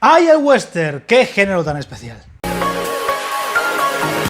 ¡Ay, el western! ¡Qué género tan especial!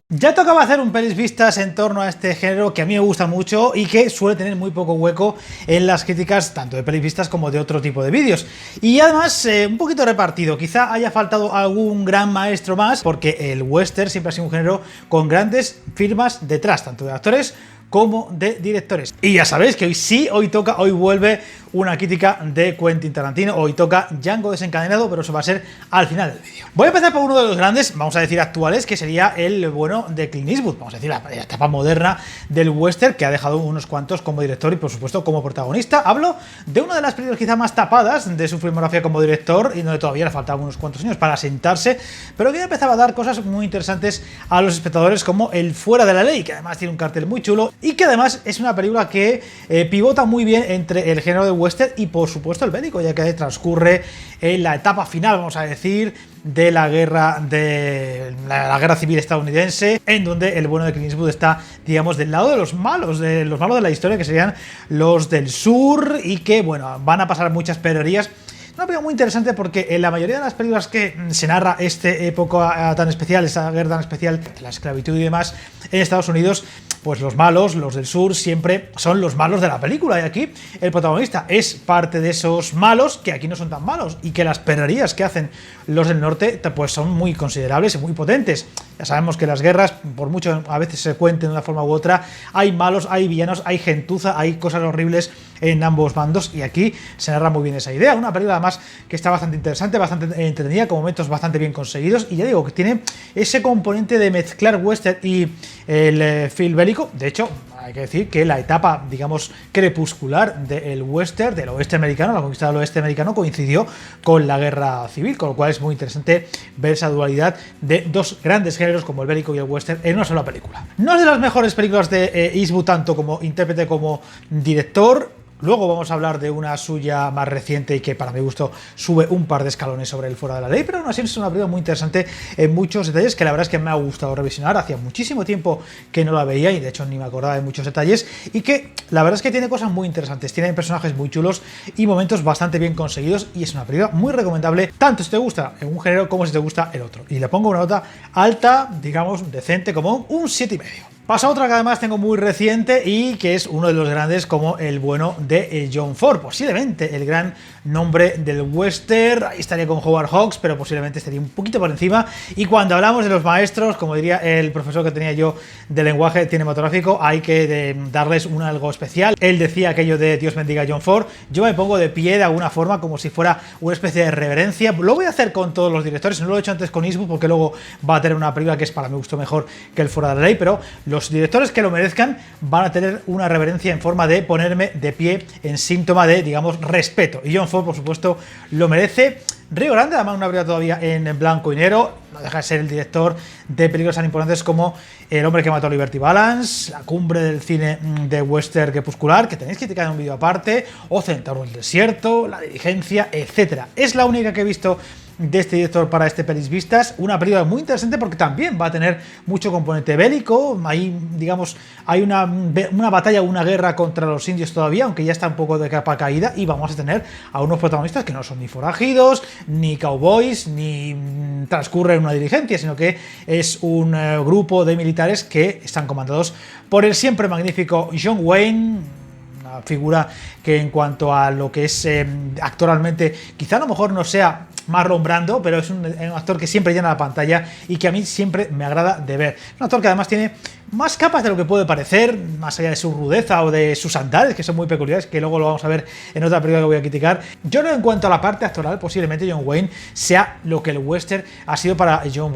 Ya tocaba hacer un pelis vistas en torno a este género que a mí me gusta mucho y que suele tener muy poco hueco en las críticas tanto de pelis vistas como de otro tipo de vídeos. Y además un poquito repartido, quizá haya faltado algún gran maestro más, porque el western siempre ha sido un género con grandes firmas detrás, tanto de actores como de directores. Y ya sabéis que hoy vuelve una crítica de Quentin Tarantino, hoy toca Django desencadenado, pero eso va a ser al final del vídeo. Voy a empezar por uno de los grandes, vamos a decir actuales, que sería el bueno de Clint Eastwood, vamos a decir la etapa moderna del western, que ha dejado unos cuantos como director y por supuesto como protagonista. Hablo de una de las películas quizá más tapadas de su filmografía como director y donde todavía le faltaban unos cuantos años para sentarse, pero que ya empezaba a dar cosas muy interesantes a los espectadores, como El Fuera de la Ley, que además tiene un cartel muy chulo y que además es una película que pivota muy bien entre el género de western y por supuesto el bélico, ya que transcurre en la etapa final, vamos a decir, de la guerra civil estadounidense, en donde el bueno de Clint Eastwood está, digamos, del lado de los malos de la historia, que serían los del sur, y que, bueno, van a pasar muchas perrerías. Una película muy interesante porque en la mayoría de las películas que se narra esta época tan especial, esta guerra tan especial, la esclavitud y demás en Estados Unidos, pues los malos, los del sur, siempre son los malos de la película, y aquí el protagonista es parte de esos malos, que aquí no son tan malos, y que las perrerías que hacen los del norte pues son muy considerables y muy potentes. Ya sabemos que las guerras, por mucho a veces se cuenten de una forma u otra, hay malos, hay villanos, hay gentuza, hay cosas horribles en ambos bandos, y aquí se narra muy bien esa idea. Una película además que está bastante interesante, bastante entretenida, con momentos bastante bien conseguidos, y ya digo que tiene ese componente de mezclar western y el film bélico. De hecho, hay que decir que la etapa, digamos, crepuscular del western, del oeste americano, la conquista del oeste americano, coincidió con la guerra civil, con lo cual es muy interesante ver esa dualidad de dos grandes géneros como el bélico y el western en una sola película. No es de las mejores películas de Eastwood, tanto como intérprete como director. Luego vamos a hablar de una suya más reciente y que para mi gusto sube un par de escalones sobre El Fuera de la Ley, pero aún así es una película muy interesante en muchos detalles que la verdad es que me ha gustado revisionar. Hacía muchísimo tiempo que no la veía y de hecho ni me acordaba de muchos detalles, y que la verdad es que tiene cosas muy interesantes, tiene personajes muy chulos y momentos bastante bien conseguidos, y es una película muy recomendable, tanto si te gusta en un género como si te gusta el otro. Y le pongo una nota alta, digamos, decente, como un 7,5. Pasa otra que además tengo muy reciente y que es uno de los grandes, como el bueno de John Ford, posiblemente el gran nombre del western. Ahí estaría con Howard Hawks, pero posiblemente estaría un poquito por encima. Y cuando hablamos de los maestros, como diría el profesor que tenía yo de lenguaje cinematográfico, hay que darles un algo especial. Él decía aquello de Dios bendiga a John Ford. Yo me pongo de pie de alguna forma, como si fuera una especie de reverencia. Lo voy a hacer con todos los directores, no lo he hecho antes con Eastwood porque luego va a tener una película que es para mi gusto mejor que El Fuera de la Ley, pero los directores que lo merezcan van a tener una reverencia en forma de ponerme de pie en síntoma de, digamos, respeto. Y John Ford, por supuesto, lo merece. Río Grande, además una película todavía en blanco y negro, no deja de ser el director de películas tan importantes como El hombre que mató a Liberty Balance, la cumbre del cine de western crepuscular, que tenéis que criticar en un vídeo aparte, o Centauro del desierto, La diligencia, etc. Es la única que he visto de este director para este Pelis Vistas, una película muy interesante porque también va a tener mucho componente bélico. Ahí, digamos, hay una batalla, una guerra contra los indios todavía, aunque ya está un poco de capa caída, y vamos a tener a unos protagonistas que no son ni forajidos, ni cowboys, ni transcurre en una diligencia, sino que es un grupo de militares que están comandados por el siempre magnífico John Wayne, una figura que en cuanto a lo que es actualmente, quizá a lo mejor no sea Marlon Brando, pero es un actor que siempre llena la pantalla y que a mí siempre me agrada de ver. Un actor que además tiene más capas de lo que puede parecer, más allá de su rudeza o de sus andares, que son muy peculiares, que luego lo vamos a ver en otra película que voy a criticar. Yo creo que en cuanto a la parte actoral, posiblemente John Wayne sea lo que el western ha sido para John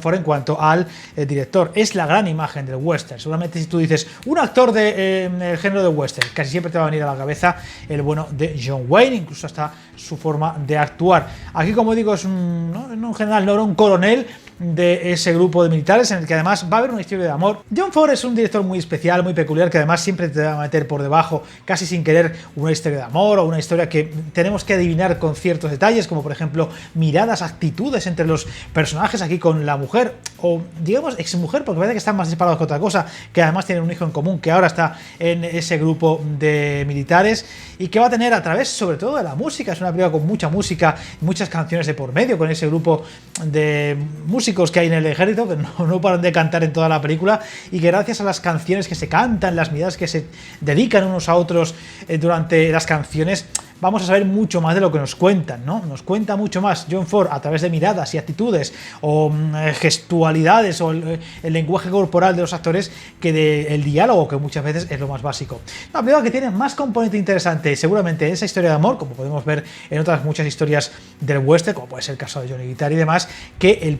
Ford en cuanto al director. Es la gran imagen del western. Seguramente si tú dices un actor del género de western, casi siempre te va a venir a la cabeza el bueno de John Wayne, incluso hasta su forma de actuar. Aquí, como digo, es en general no era un coronel, de ese grupo de militares, en el que además va a haber una historia de amor. John Ford es un director muy especial, muy peculiar, que además siempre te va a meter por debajo, casi sin querer, una historia de amor o una historia que tenemos que adivinar con ciertos detalles, como por ejemplo miradas, actitudes entre los personajes, aquí con la mujer, o digamos exmujer, porque parece que están más separados que otra cosa, que además tienen un hijo en común, que ahora está en ese grupo de militares, y que va a tener a través sobre todo de la música. Es una película con mucha música, muchas canciones de por medio, con ese grupo de músicos que hay en el ejército, que no paran de cantar en toda la película, y que gracias a las canciones que se cantan, las miradas que se dedican unos a otros durante las canciones, vamos a saber mucho más de lo que nos cuentan, ¿no? Nos cuenta mucho más John Ford a través de miradas y actitudes o gestualidades o el lenguaje corporal de los actores que del diálogo, que muchas veces es lo más básico. Una película que tiene más componente interesante, seguramente esa historia de amor, como podemos ver en otras muchas historias del western, como puede ser el caso de Johnny Guitar y demás, que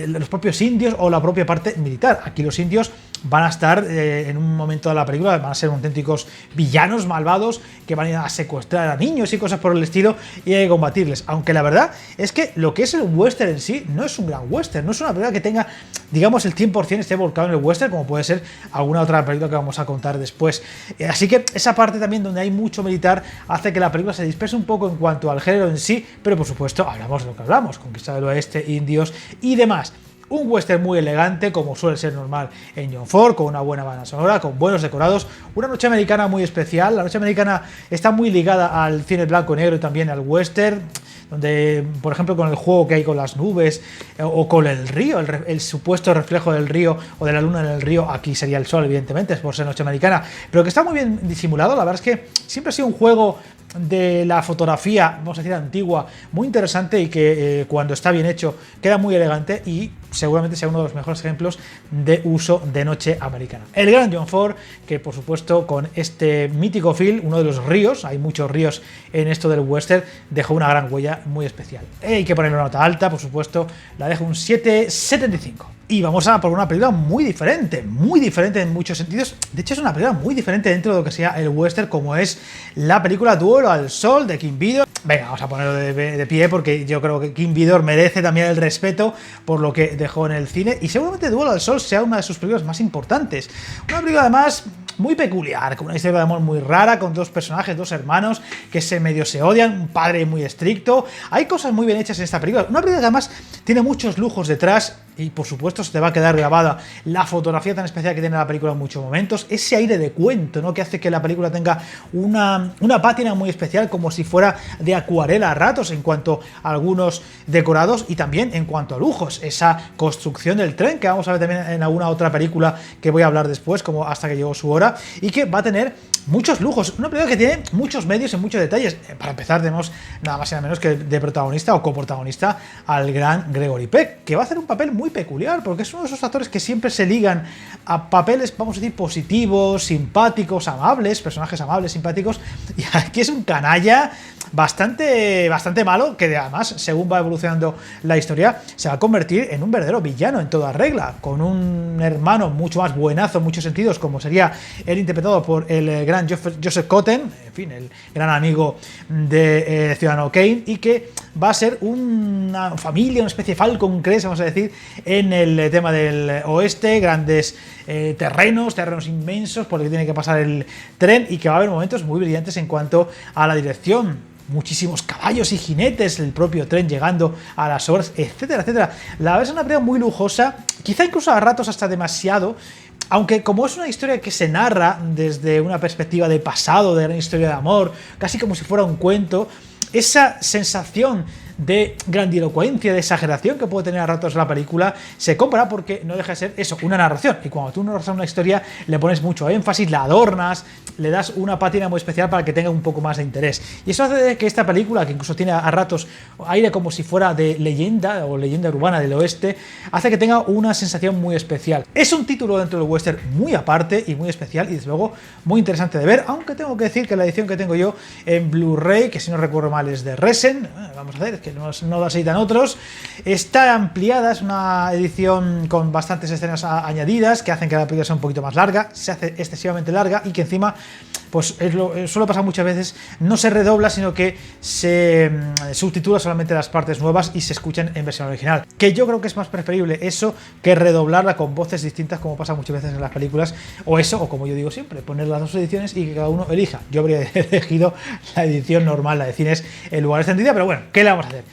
los propios indios o la propia parte militar. Aquí los indios van a estar en un momento de la película, van a ser auténticos villanos malvados que van a ir a secuestrar a niños y cosas por el estilo, y hay que combatirles. Aunque la verdad es que lo que es el western en sí no es un gran western, no es una película que tenga, digamos, el 100% esté volcado en el western, como puede ser alguna otra película que vamos a contar después. Así que esa parte también donde hay mucho militar hace que la película se disperse un poco en cuanto al género en sí, pero por supuesto hablamos de lo que hablamos, conquista del oeste, indios y demás. Un western muy elegante, como suele ser normal en John Ford, con una buena banda sonora, con buenos decorados, una noche americana muy especial. La noche americana está muy ligada al cine blanco y negro y también al western, donde, por ejemplo, con el juego que hay con las nubes o con el río, el supuesto reflejo del río o de la luna en el río, aquí sería el sol, evidentemente, es por ser noche americana, pero que está muy bien disimulado. La verdad es que siempre ha sido un juego de la fotografía, vamos a decir, antigua, muy interesante, y que cuando está bien hecho queda muy elegante, y seguramente sea uno de los mejores ejemplos de uso de noche americana. El gran John Ford, que por supuesto con este mítico film, uno de los ríos, hay muchos ríos en esto del western, dejó una gran huella muy especial. Hay que ponerle una nota alta, por supuesto, la dejo un 7,75. Y vamos a por una película muy diferente en muchos sentidos. De hecho, es una película muy diferente dentro de lo que sea el western, como es la película Duelo al Sol de King Vidor. Venga, vamos a ponerlo de pie, porque yo creo que King Vidor merece también el respeto por lo que dejó en el cine, y seguramente Duelo al Sol sea una de sus películas más importantes. Una película además muy peculiar, con una historia de amor muy rara, con dos personajes, dos hermanos que medio se odian, un padre muy estricto. Hay cosas muy bien hechas en esta película. Una película que además tiene muchos lujos detrás, y por supuesto se te va a quedar grabada la fotografía tan especial que tiene la película en muchos momentos, ese aire de cuento, ¿no?, que hace que la película tenga una pátina muy especial, como si fuera de acuarela a ratos, en cuanto a algunos decorados y también en cuanto a lujos. Esa construcción del tren, que vamos a ver también en alguna otra película que voy a hablar después, como Hasta que llegó su hora, y que va a tener muchos lujos. Una película que tiene muchos medios y muchos detalles. Para empezar, tenemos nada más y nada menos que de protagonista o coprotagonista al gran Gregory Peck, que va a hacer un papel muy peculiar, porque es uno de esos actores que siempre se ligan a papeles, vamos a decir, positivos, simpáticos, amables, personajes amables, simpáticos, y aquí es un canalla bastante malo, que además, según va evolucionando la historia, se va a convertir en un verdadero villano en toda regla, con un hermano mucho más buenazo en muchos sentidos, como sería el interpretado por el gran Joseph Cotten, en fin, el gran amigo de Ciudadano Kane, y que va a ser una familia, una especie de Falcon Crest, vamos a decir, en el tema del oeste, grandes terrenos inmensos por los que tiene que pasar el tren, y que va a haber momentos muy brillantes en cuanto a la dirección. Muchísimos caballos y jinetes, el propio tren llegando a las horas, etcétera, etcétera. La verdad es una película muy lujosa, quizá incluso a ratos hasta demasiado, aunque como es una historia que se narra desde una perspectiva de pasado, de una historia de amor, casi como si fuera un cuento, esa sensación de grandilocuencia, de exageración que puede tener a ratos la película, se compra porque no deja de ser eso, una narración, y cuando tú narras una historia le pones mucho énfasis, la adornas, le das una pátina muy especial para que tenga un poco más de interés, y eso hace que esta película, que incluso tiene a ratos aire como si fuera de leyenda o leyenda urbana del oeste, hace que tenga una sensación muy especial. Es un título dentro del western muy aparte y muy especial, y desde luego muy interesante de ver, aunque tengo que decir que la edición que tengo yo en Blu-ray, que si no recuerdo mal es de Resen, vamos a ver, que no las editan otros, está ampliada, es una edición con bastantes escenas añadidas que hacen que la película sea un poquito más larga, se hace excesivamente larga, y que encima pues suele pasar muchas veces, no se redobla, sino que se subtitula solamente las partes nuevas y se escuchan en versión original, que yo creo que es más preferible eso que redoblarla con voces distintas, como pasa muchas veces en las películas, o eso, o como yo digo siempre, poner las dos ediciones y que cada uno elija. Yo habría elegido la edición normal, la de cines, en lugar de extendida, pero bueno, ¿qué le vamos a hacer?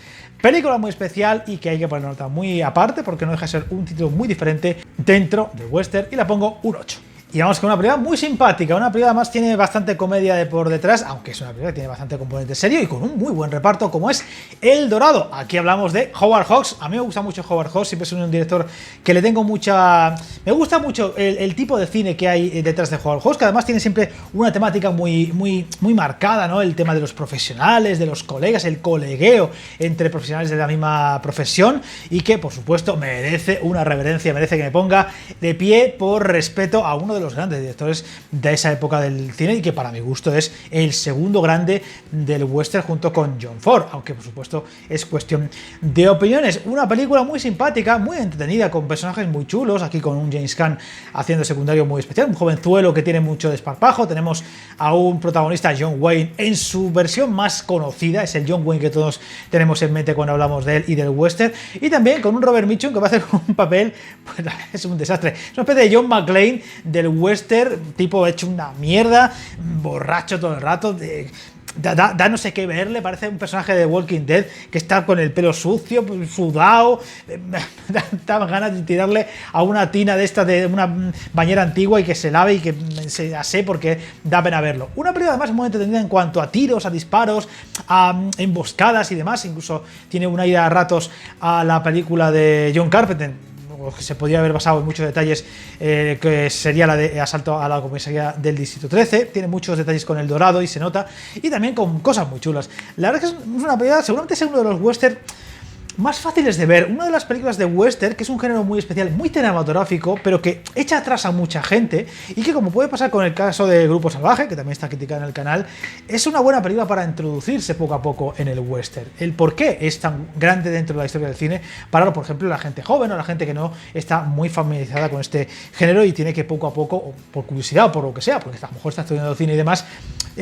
Película muy especial y que hay que poner nota muy aparte porque no deja de ser un título muy diferente dentro del western, y la pongo un 8. Y vamos con una película muy simpática, una película además tiene bastante comedia de por detrás, aunque es una película que tiene bastante componente serio y con un muy buen reparto, como es El Dorado. Aquí hablamos de Howard Hawks. A mí me gusta mucho Howard Hawks, siempre es un director que le tengo mucha... Me gusta mucho el tipo de cine que hay detrás de Howard Hawks, que además tiene siempre una temática muy marcada, ¿no? El tema de los profesionales, de los colegas, el colegueo entre profesionales de la misma profesión, y que por supuesto merece una reverencia, merece que me ponga de pie por respeto a uno de los grandes directores de esa época del cine, y que para mi gusto es el segundo grande del western junto con John Ford, aunque por supuesto es cuestión de opiniones. Una película muy simpática, muy entretenida, con personajes muy chulos, aquí con un James Caan haciendo secundario muy especial, un jovenzuelo que tiene mucho desparpajo. Tenemos a un protagonista, John Wayne, en su versión más conocida, es el John Wayne que todos tenemos en mente cuando hablamos de él y del western, y también con un Robert Mitchum que va a hacer un papel, pues es un desastre, es una especie de John McClane del western, tipo hecho una mierda, borracho todo el rato, da no sé qué verle, parece un personaje de Walking Dead que está con el pelo sucio, sudado, da ganas de tirarle a una tina de esta, de una bañera antigua, y que se lave y que se asee, porque da pena verlo. Una película además muy entretenida en cuanto a tiros, a disparos, a emboscadas y demás, incluso tiene un aire a ratos a la película de John Carpenter, que se podría haber basado en muchos detalles, que sería la de Asalto a la comisaría del Distrito 13. Tiene muchos detalles con El Dorado y se nota, y también con cosas muy chulas. La verdad es que es una película, seguramente es uno de los western más fáciles de ver, una de las películas de western que es un género muy especial, muy cinematográfico, pero que echa atrás a mucha gente, y que, como puede pasar con el caso de Grupo Salvaje, que también está criticada en el canal, es una buena película para introducirse poco a poco en el western. El por qué es tan grande dentro de la historia del cine para, por ejemplo, la gente joven o la gente que no está muy familiarizada con este género y tiene que poco a poco, o por curiosidad o por lo que sea, porque a lo mejor está estudiando cine y demás,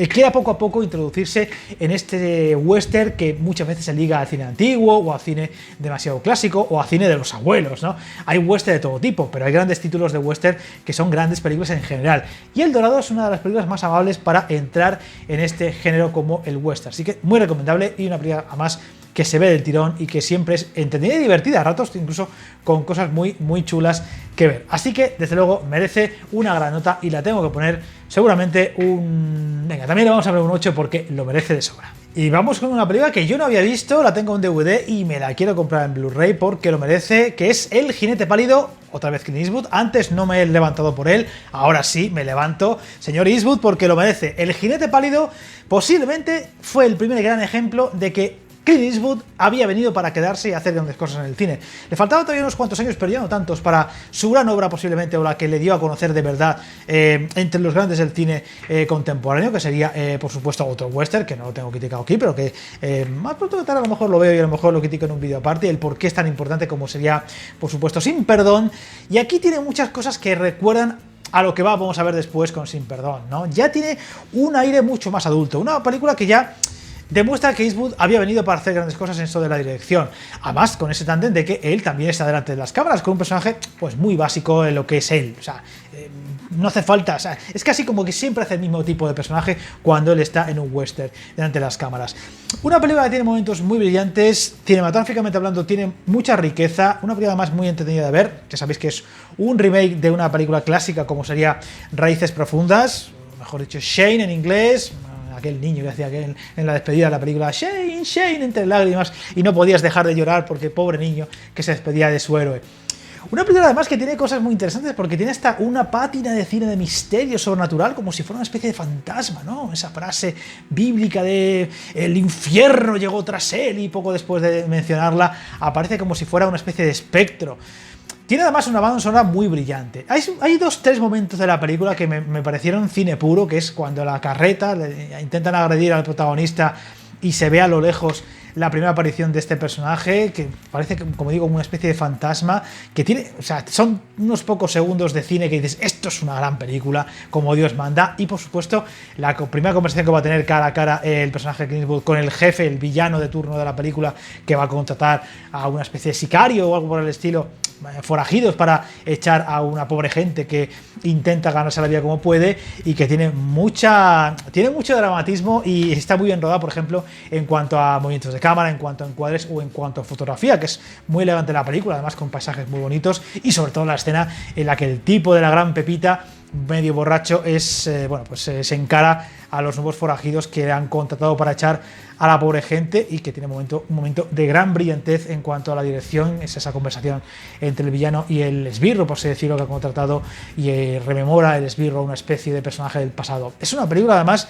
quiera poco a poco introducirse en este western que muchas veces se liga al cine antiguo o al cine demasiado clásico o a cine de los abuelos, ¿no? Hay western de todo tipo, pero hay grandes títulos de western que son grandes películas en general, y El Dorado es una de las películas más amables para entrar en este género como el western, así que muy recomendable, y una película además que se ve del tirón y que siempre es entretenida y divertida, a ratos incluso con cosas muy chulas que ver. Así que desde luego merece una gran nota, y la tengo que poner seguramente un... Venga, también le vamos a poner un 8 porque lo merece de sobra. Y vamos con una película que yo no había visto, la tengo en DVD y me la quiero comprar en Blu-ray porque lo merece, que es El Jinete Pálido, otra vez Clint Eastwood. Antes no me he levantado por él, ahora sí me levanto, señor Eastwood, porque lo merece. El Jinete Pálido posiblemente fue el primer gran ejemplo de que Clint Eastwood había venido para quedarse y hacer grandes cosas en el cine. Le faltaban todavía unos cuantos años, pero ya no tantos, para su gran obra posiblemente, o la que le dio a conocer de verdad entre los grandes del cine contemporáneo, que sería por supuesto otro western, que no lo tengo criticado aquí, pero que más pronto que tarde a lo mejor lo veo y a lo mejor lo critico en un vídeo aparte, el por qué es tan importante, como sería por supuesto Sin Perdón. Y aquí tiene muchas cosas que recuerdan a lo que vamos a ver después con Sin Perdón, ¿no? Ya tiene un aire mucho más adulto, una película que ya demuestra que Eastwood había venido para hacer grandes cosas en esto de la dirección. Además, con ese tándem de que él también está delante de las cámaras, con un personaje pues muy básico en lo que es él. O sea, no hace falta, o sea, es casi como que siempre hace el mismo tipo de personaje cuando él está en un western delante de las cámaras. Una película que tiene momentos muy brillantes, cinematográficamente hablando tiene mucha riqueza, una película además muy entretenida de ver. Ya sabéis que es un remake de una película clásica como sería Raíces Profundas, mejor dicho Shane en inglés, aquel niño que hacía aquel, en la despedida de la película, Shane, Shane, entre lágrimas, y no podías dejar de llorar porque pobre niño que se despedía de su héroe. Una película además que tiene cosas muy interesantes porque tiene hasta una pátina de cine de misterio sobrenatural, como si fuera una especie de fantasma, ¿no? Esa frase bíblica de el infierno llegó tras él, y poco después de mencionarla aparece como si fuera una especie de espectro. Tiene además una banda sonora muy brillante. Hay tres momentos de la película que me parecieron cine puro, que es cuando la carreta intentan agredir al protagonista y se ve a lo lejos la primera aparición de este personaje, que parece, como digo, una especie de fantasma, que tiene, o sea, son unos pocos segundos de cine que dices, esto es una gran película, como Dios manda, y por supuesto, la primera conversación que va a tener cara a cara el personaje de Clint Eastwood con el jefe, el villano de turno de la película, que va a contratar a una especie de sicario o algo por el estilo, forajidos para echar a una pobre gente que intenta ganarse la vida como puede y que tiene mucho dramatismo y está muy bien rodada, por ejemplo, en cuanto a movimientos de cámara, en cuanto a encuadres o en cuanto a fotografía, que es muy elegante la película, además con paisajes muy bonitos y sobre todo la escena en la que el tipo de la gran Pepita, medio borracho, se encara a los nuevos forajidos que han contratado para echar a la pobre gente y que tiene un momento de gran brillantez en cuanto a la dirección. Es esa conversación entre el villano y el esbirro, por así decirlo, que ha contratado y rememora el esbirro a una especie de personaje del pasado. Es una película, además,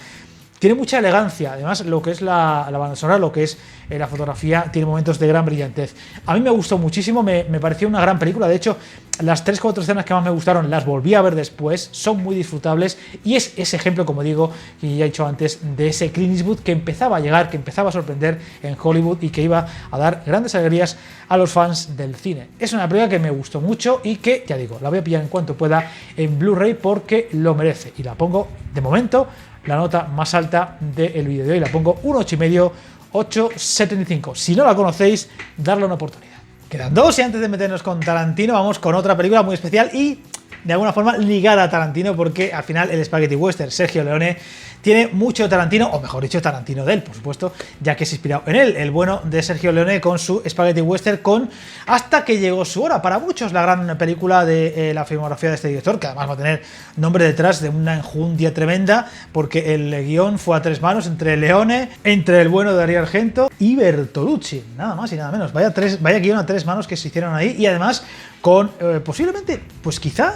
tiene mucha elegancia, además lo que es la banda sonora, lo que es la fotografía, tiene momentos de gran brillantez. A mí me gustó muchísimo, me pareció una gran película, de hecho las 3-4 escenas que más me gustaron las volví a ver después, son muy disfrutables y es ese ejemplo, como digo, que ya he dicho antes, de ese Clint Eastwood que empezaba a llegar, que empezaba a sorprender en Hollywood y que iba a dar grandes alegrías a los fans del cine. Es una película que me gustó mucho y que, ya digo, la voy a pillar en cuanto pueda en Blu-ray porque lo merece y la pongo, de momento, la nota más alta del vídeo de hoy, la pongo un 8,5, 8,75. Si no la conocéis, darle una oportunidad. Quedan dos y antes de meternos con Tarantino vamos con otra película muy especial y de alguna forma ligada a Tarantino porque al final el Spaghetti Western Sergio Leone tiene mucho de Tarantino, o mejor dicho, Tarantino de él, por supuesto, ya que es inspirado en él, el bueno de Sergio Leone con su Spaghetti Western con Hasta que llegó su hora. Para muchos la gran película de la filmografía de este director, que además va a tener nombre detrás de una enjundia tremenda, porque el guión fue a tres manos entre Leone, entre el bueno de Darío Argento y Bertolucci, nada más y nada menos. Vaya guión a tres manos que se hicieron ahí y además con posiblemente, pues quizá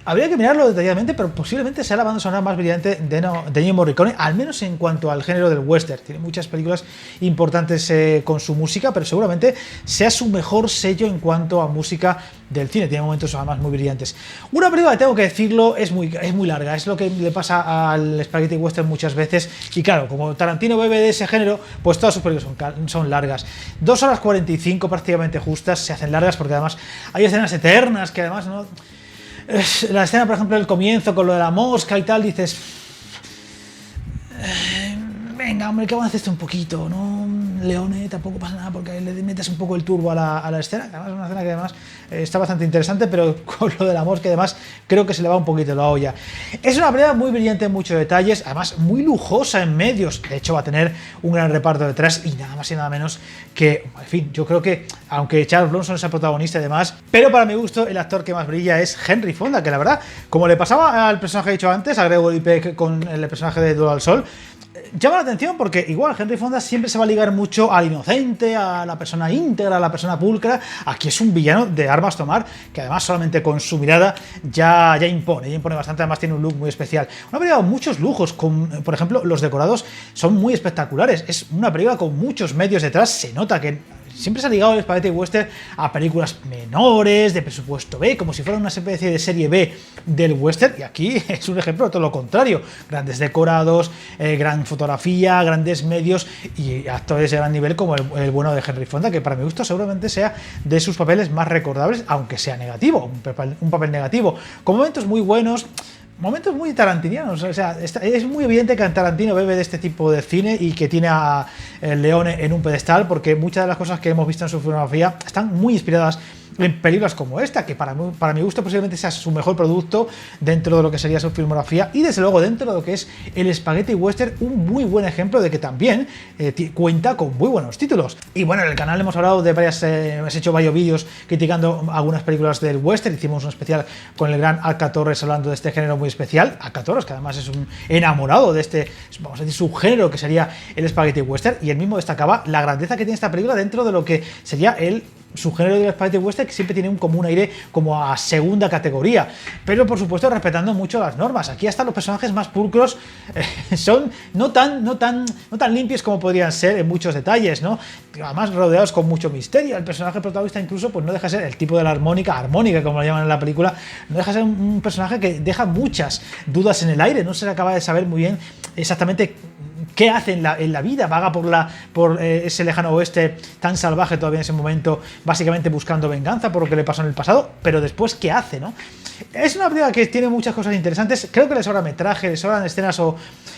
habría que mirarlo detalladamente, pero posiblemente sea la banda sonora más brillante de Ennio Morricone, al menos en cuanto al género del western. Tiene muchas películas importantes con su música, pero seguramente sea su mejor sello en cuanto a música del cine. Tiene momentos además muy brillantes. Una película, tengo que decirlo, es muy larga. Es lo que le pasa al Spaghetti Western muchas veces. Y claro, como Tarantino bebe de ese género, pues todas sus películas son largas. 2 horas 45 prácticamente justas, se hacen largas porque además hay escenas eternas que además no... La escena, por ejemplo, del comienzo con lo de la mosca y tal, dices... venga, hombre, que avances un poquito, ¿no? Leone, tampoco pasa nada porque le metes un poco el turbo a la escena. Además, es una escena que además está bastante interesante, pero con lo de la mosca y demás, creo que se le va un poquito la olla. Es una película muy brillante en muchos detalles, además muy lujosa en medios. De hecho, va a tener un gran reparto detrás y nada más y nada menos que, en fin, yo creo que, aunque Charles Bronson es el protagonista y demás, pero para mi gusto, el actor que más brilla es Henry Fonda, que la verdad, como le pasaba al personaje que he dicho antes, a Gregory Peck con el personaje de Duro al Sol, llama la atención porque igual Henry Fonda siempre se va a ligar mucho al inocente, a la persona íntegra, a la persona pulcra. Aquí es un villano de armas tomar que además solamente con su mirada ya impone bastante, además tiene un look muy especial. Una película con muchos lujos, por ejemplo, los decorados son muy espectaculares. Es una película con muchos medios detrás, se nota que siempre se ha ligado el Spaghetti Western a películas menores, de presupuesto B, como si fuera una especie de serie B del western, y aquí es un ejemplo de todo lo contrario. Grandes decorados, gran fotografía, grandes medios y actores de gran nivel como el bueno de Henry Fonda, que para mi gusto seguramente sea de sus papeles más recordables, aunque sea negativo, un papel negativo, con momentos muy buenos, momentos muy tarantinianos. O sea, es muy evidente que Tarantino bebe de este tipo de cine y que tiene a Leone en un pedestal, porque muchas de las cosas que hemos visto en su filmografía están muy inspiradas en películas como esta, que para mi gusto posiblemente sea su mejor producto dentro de lo que sería su filmografía y desde luego dentro de lo que es el Spaghetti Western, un muy buen ejemplo de que también cuenta con muy buenos títulos. Y bueno, en el canal hemos hablado de hemos hecho varios vídeos criticando algunas películas del western, hicimos un especial con el gran Alca Torres hablando de este género muy especial, Alca Torres, que además es un enamorado de este, vamos a decir, subgénero que sería el Spaghetti Western, y él mismo destacaba la grandeza que tiene esta película dentro de lo que sería su género del Spaghetti Western, que siempre tiene como un aire como a segunda categoría, pero por supuesto respetando mucho las normas. Aquí hasta los personajes más pulcros son no tan limpios como podrían ser en muchos detalles, ¿no? Además rodeados con mucho misterio. El personaje protagonista incluso pues no deja de ser el tipo de la armónica como lo llaman en la película, no deja de ser un personaje que deja muchas dudas en el aire, no se acaba de saber muy bien exactamente qué hace en la vida, vaga por ese lejano oeste tan salvaje todavía en ese momento, básicamente buscando venganza por lo que le pasó en el pasado, pero después qué hace, ¿no? Es una película que tiene muchas cosas interesantes, creo que le sobra metraje, le sobran escenas o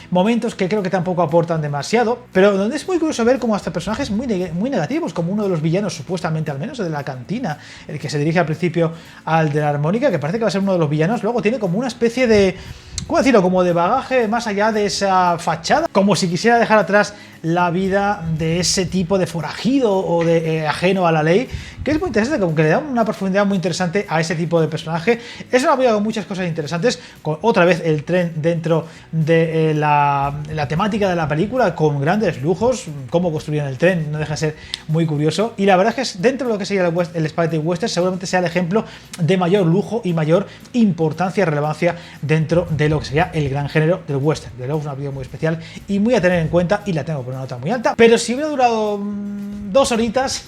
momentos que creo que tampoco aportan demasiado, pero donde es muy curioso ver como hasta personajes muy negativos, como uno de los villanos, supuestamente al menos, el de la cantina, el que se dirige al principio al de la armónica, que parece que va a ser uno de los villanos, luego tiene como una especie de, ¿cómo decirlo?, como de bagaje más allá de esa fachada, como si quisiera dejar atrás la vida de ese tipo de forajido o de ajeno a la ley, que es muy interesante, como que le da una profundidad muy interesante a ese tipo de personaje. Es una película con muchas cosas interesantes, con otra vez el tren dentro de la temática de la película, con grandes lujos, cómo construyen el tren, no deja de ser muy curioso, y la verdad es que dentro de lo que sería el Spaghetti Western seguramente sea el ejemplo de mayor lujo y mayor importancia y relevancia dentro de lo que sería el gran género del western. De luego es una película muy especial y muy a tener en cuenta, y la tengo por una nota muy alta, pero si hubiera durado 2 horitas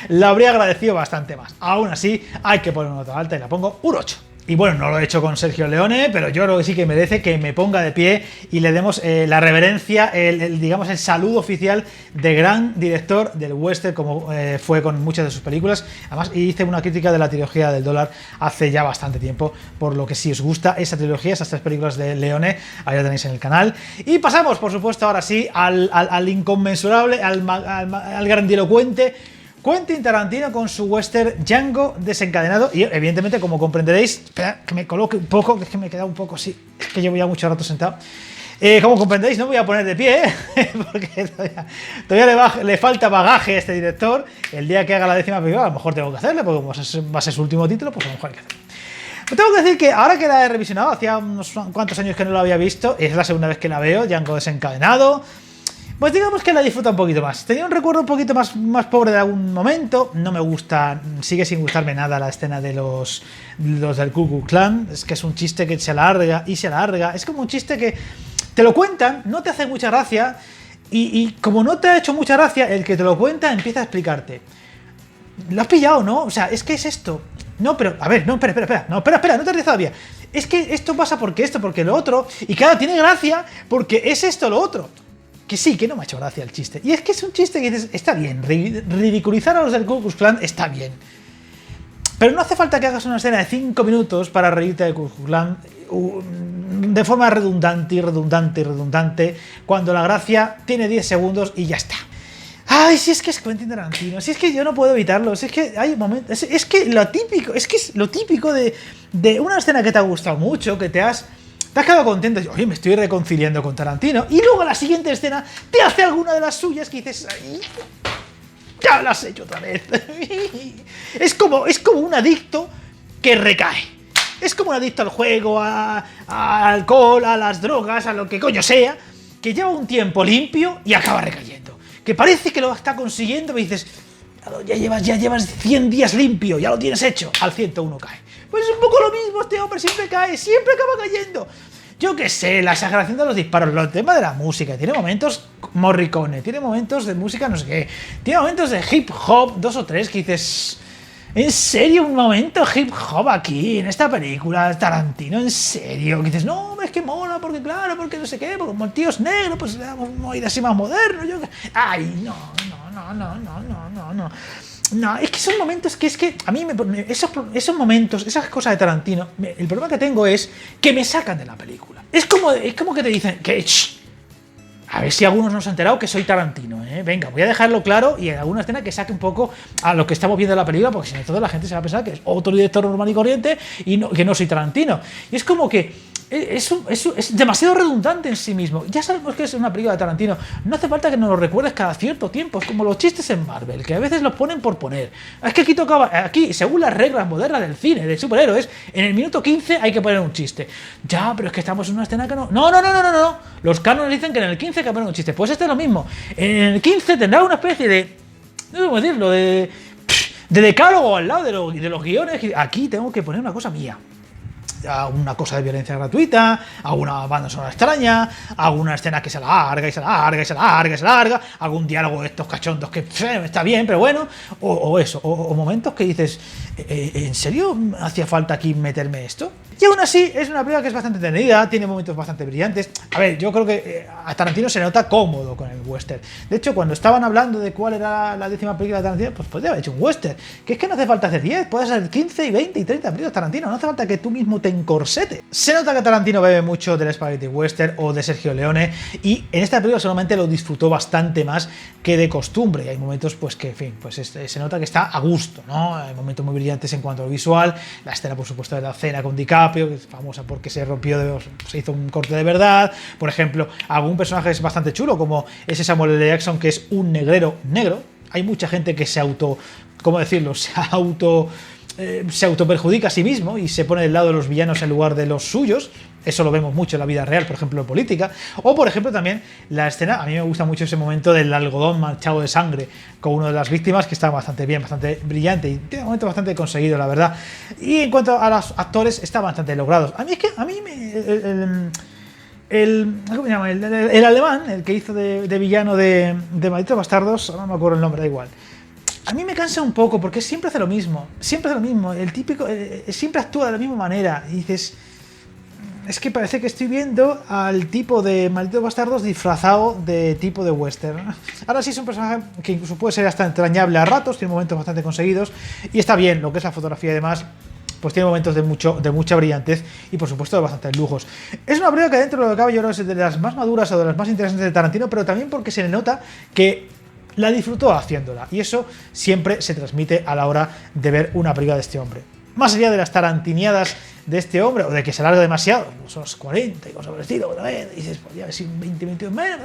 la habría agradecido bastante más. Aún así hay que poner una nota alta y la pongo un 8. Y bueno, no lo he hecho con Sergio Leone, pero yo creo que sí que merece que me ponga de pie y le demos la reverencia, digamos, el saludo oficial de gran director del western, como fue con muchas de sus películas. Además, hice una crítica de la trilogía del dólar hace ya bastante tiempo, por lo que si os gusta esa trilogía, esas 3 películas de Leone, ahí la tenéis en el canal. Y pasamos, por supuesto, ahora sí, al inconmensurable, al grandilocuente Quentin Tarantino con su western Django desencadenado. Y evidentemente, como comprenderéis, espera que me coloque un poco, que es que me he quedado un poco así, es que llevo ya mucho rato sentado. Como comprenderéis, no me voy a poner de pie, porque todavía le falta bagaje a este director. El día que haga la 10ª película, a lo mejor tengo que hacerle, porque como va a ser su último título, pues a lo mejor hay que hacerlo. Tengo que decir que ahora que la he revisionado, hacía unos cuantos años que no la había visto, es la segunda vez que la veo, Django desencadenado. Pues digamos que la disfruta un poquito más. Tenía un recuerdo un poquito más pobre de algún momento. No me gusta, sigue sin gustarme nada la escena de los del Ku Klux Klan. Es que es un chiste que se alarga y se alarga. Es como un chiste que te lo cuentan, no te hace mucha gracia. Y como no te ha hecho mucha gracia, el que te lo cuenta empieza a explicarte. ¿Lo has pillado, no? O sea, es que es esto. No, pero, a ver, no, espera. No, espera, no te ríes todavía. Es que esto pasa porque esto, porque lo otro. Y claro, tiene gracia porque es esto, lo otro. Que sí, que no me ha hecho gracia el chiste. Y es que es un chiste que dices, está bien, ridiculizar a los del Ku Klux Klan está bien. Pero no hace falta que hagas una escena de 5 minutos para reírte del Ku Klux Klan de forma redundante, cuando la gracia tiene 10 segundos y ya está. Ay, si es que es Quentin Tarantino, si es que yo no puedo evitarlo, si es que hay momentos, es que lo típico de una escena que te ha gustado mucho, que te has quedado contento, oye, me estoy reconciliando con Tarantino, y luego la siguiente escena te hace alguna de las suyas que dices, ay, ya lo has hecho otra vez. Es como un adicto que recae. Es como un adicto al juego, al alcohol, a las drogas, a lo que coño sea, que lleva un tiempo limpio y acaba recayendo. Que parece que lo está consiguiendo, y dices, ya llevas 100 días limpio, ya lo tienes hecho, al 101 cae. Pues es un poco lo mismo, este hombre siempre cae, siempre acaba cayendo. Yo qué sé, la exageración de los disparos, el tema de la música, tiene momentos Morricone, tiene momentos de música no sé qué, tiene momentos de hip hop, 2 o 3 que dices, ¿en serio un momento hip hop aquí, en esta película, Tarantino, en serio? Que dices, no, es que mola, porque claro, porque no sé qué, porque como el tío es negro, pues le damos un oído así más moderno, ay, no. No, es que son momentos que a mí esos momentos, esas cosas de Tarantino, el problema que tengo es que me sacan de la película. Es como que te dicen que a ver si algunos no se han enterado que soy Tarantino, ¿eh? Venga, voy a dejarlo claro y en alguna escena que saque un poco a lo que estamos viendo en la película, porque si no toda la gente se va a pensar que es otro director normal y corriente y que no soy Tarantino. Y es como que es demasiado redundante en sí mismo. Ya sabemos que es una película de Tarantino. No hace falta que nos lo recuerdes cada cierto tiempo. Es como los chistes en Marvel, que a veces los ponen por poner. Es que aquí, según las reglas modernas del cine, de superhéroes, en el minuto 15 hay que poner un chiste. Ya, pero es que estamos en una escena que no. No. Los cánones dicen que en el 15 hay que poner un chiste. Pues este es lo mismo. En el 15 tendrá una especie de, no sé cómo decirlo, de decálogo al lado de los guiones. Aquí tengo que poner una cosa mía. Alguna cosa de violencia gratuita, alguna banda sonora extraña, alguna escena que se alarga, algún diálogo de estos cachondos que está bien, pero bueno, o momentos que dices, ¿en serio hacía falta aquí meterme esto? Y aún así, es una película que es bastante entretenida, tiene momentos bastante brillantes. A ver, yo creo que a Tarantino se nota cómodo con el western. De hecho, cuando estaban hablando de cuál era la 10ª película de Tarantino, pues podría haber hecho un western. Que es que no hace falta hacer 10, puedes hacer 15, y 20 y 30 películas de Tarantino. No hace falta que tú mismo te encorsetes. Se nota que Tarantino bebe mucho del Spaghetti Western o de Sergio Leone, y en esta película solamente lo disfrutó bastante más que de costumbre. Y hay momentos, pues que, en fin, pues se nota que está a gusto, ¿no? Hay momentos muy brillantes en cuanto a lo visual. La escena, por supuesto, de la cena con DiCaprio, que es famosa porque se hizo un corte de verdad. Por ejemplo, algún personaje es bastante chulo, como ese Samuel L. Jackson, que es un negrero negro. Hay mucha gente que ¿cómo decirlo? Se autoperjudica a sí mismo y se pone del lado de los villanos en lugar de los suyos. Eso lo vemos mucho en la vida real, por ejemplo, en política. O, por ejemplo, también la escena, a mí me gusta mucho ese momento del algodón manchado de sangre con una de las víctimas, que está bastante bien, bastante brillante y tiene un momento bastante conseguido, la verdad. Y en cuanto a los actores, está bastante logrados. A mí es que, ¿cómo se llama? El alemán, el que hizo de villano de Malditos Bastardos, no me acuerdo el nombre, da igual. A mí me cansa un poco porque siempre hace lo mismo. El típico, siempre actúa de la misma manera. Y dices, es que parece que estoy viendo al tipo de Malditos Bastardos disfrazado de tipo de western. Ahora sí es un personaje que incluso puede ser hasta entrañable a ratos, tiene momentos bastante conseguidos y está bien lo que es la fotografía y demás. Pues tiene momentos de mucha brillantez y, por supuesto, de bastantes lujos. Es una película que, dentro de lo que cabe, yo creo que es de las más maduras o de las más interesantes de Tarantino, pero también porque se le nota que la disfrutó haciéndola, y eso siempre se transmite a la hora de ver una película de este hombre. Más allá de las tarantineadas de este hombre, o de que se alarga demasiado, son los 40 y cosas por el estilo, y dices, podría haber sido un 20 minutos menos,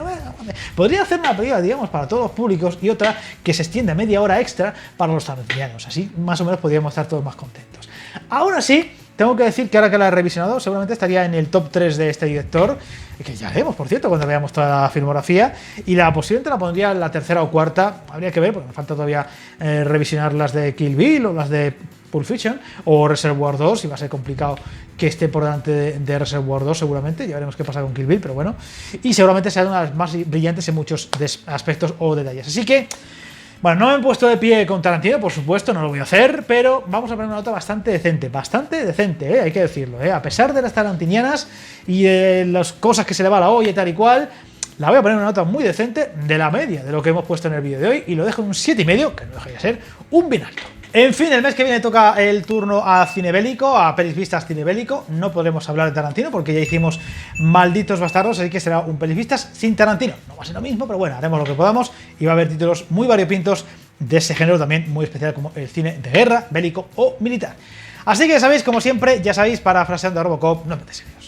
podría hacer una película, digamos, para todos los públicos, y otra que se extienda media hora extra para los tarantinianos. Así, más o menos, podríamos estar todos más contentos. Aún así, tengo que decir que ahora que la he revisionado, seguramente estaría en el top 3 de este director, que ya haremos, por cierto, cuando veamos toda la filmografía, y posiblemente la pondría en la 3ª o 4ª, habría que ver, porque me falta todavía revisionar las de Kill Bill o las de Pulp Fiction o Reservoir 2, y va a ser complicado que esté por delante de Reservoir 2 seguramente, ya veremos qué pasa con Kill Bill, pero bueno, y seguramente sea una de las más brillantes en muchos aspectos o detalles. Así que, bueno, no me he puesto de pie con Tarantino, por supuesto, no lo voy a hacer, pero vamos a poner una nota bastante decente, hay que decirlo, a pesar de las tarantinianas y de las cosas que se le va a la olla y tal y cual, la voy a poner una nota muy decente, de la media de lo que hemos puesto en el vídeo de hoy, y lo dejo en un 7,5, que no deja de ser un bien alto. En fin, el mes que viene toca el turno a cine bélico, a pelis vistas cine bélico. No podremos hablar de Tarantino porque ya hicimos Malditos Bastardos, así que será un pelis vistas sin Tarantino. No va a ser lo mismo, pero bueno, haremos lo que podamos y va a haber títulos muy variopintos de ese género también muy especial, como el cine de guerra, bélico o militar. Así que ya sabéis, como siempre, parafraseando a Robocop, no metes serios.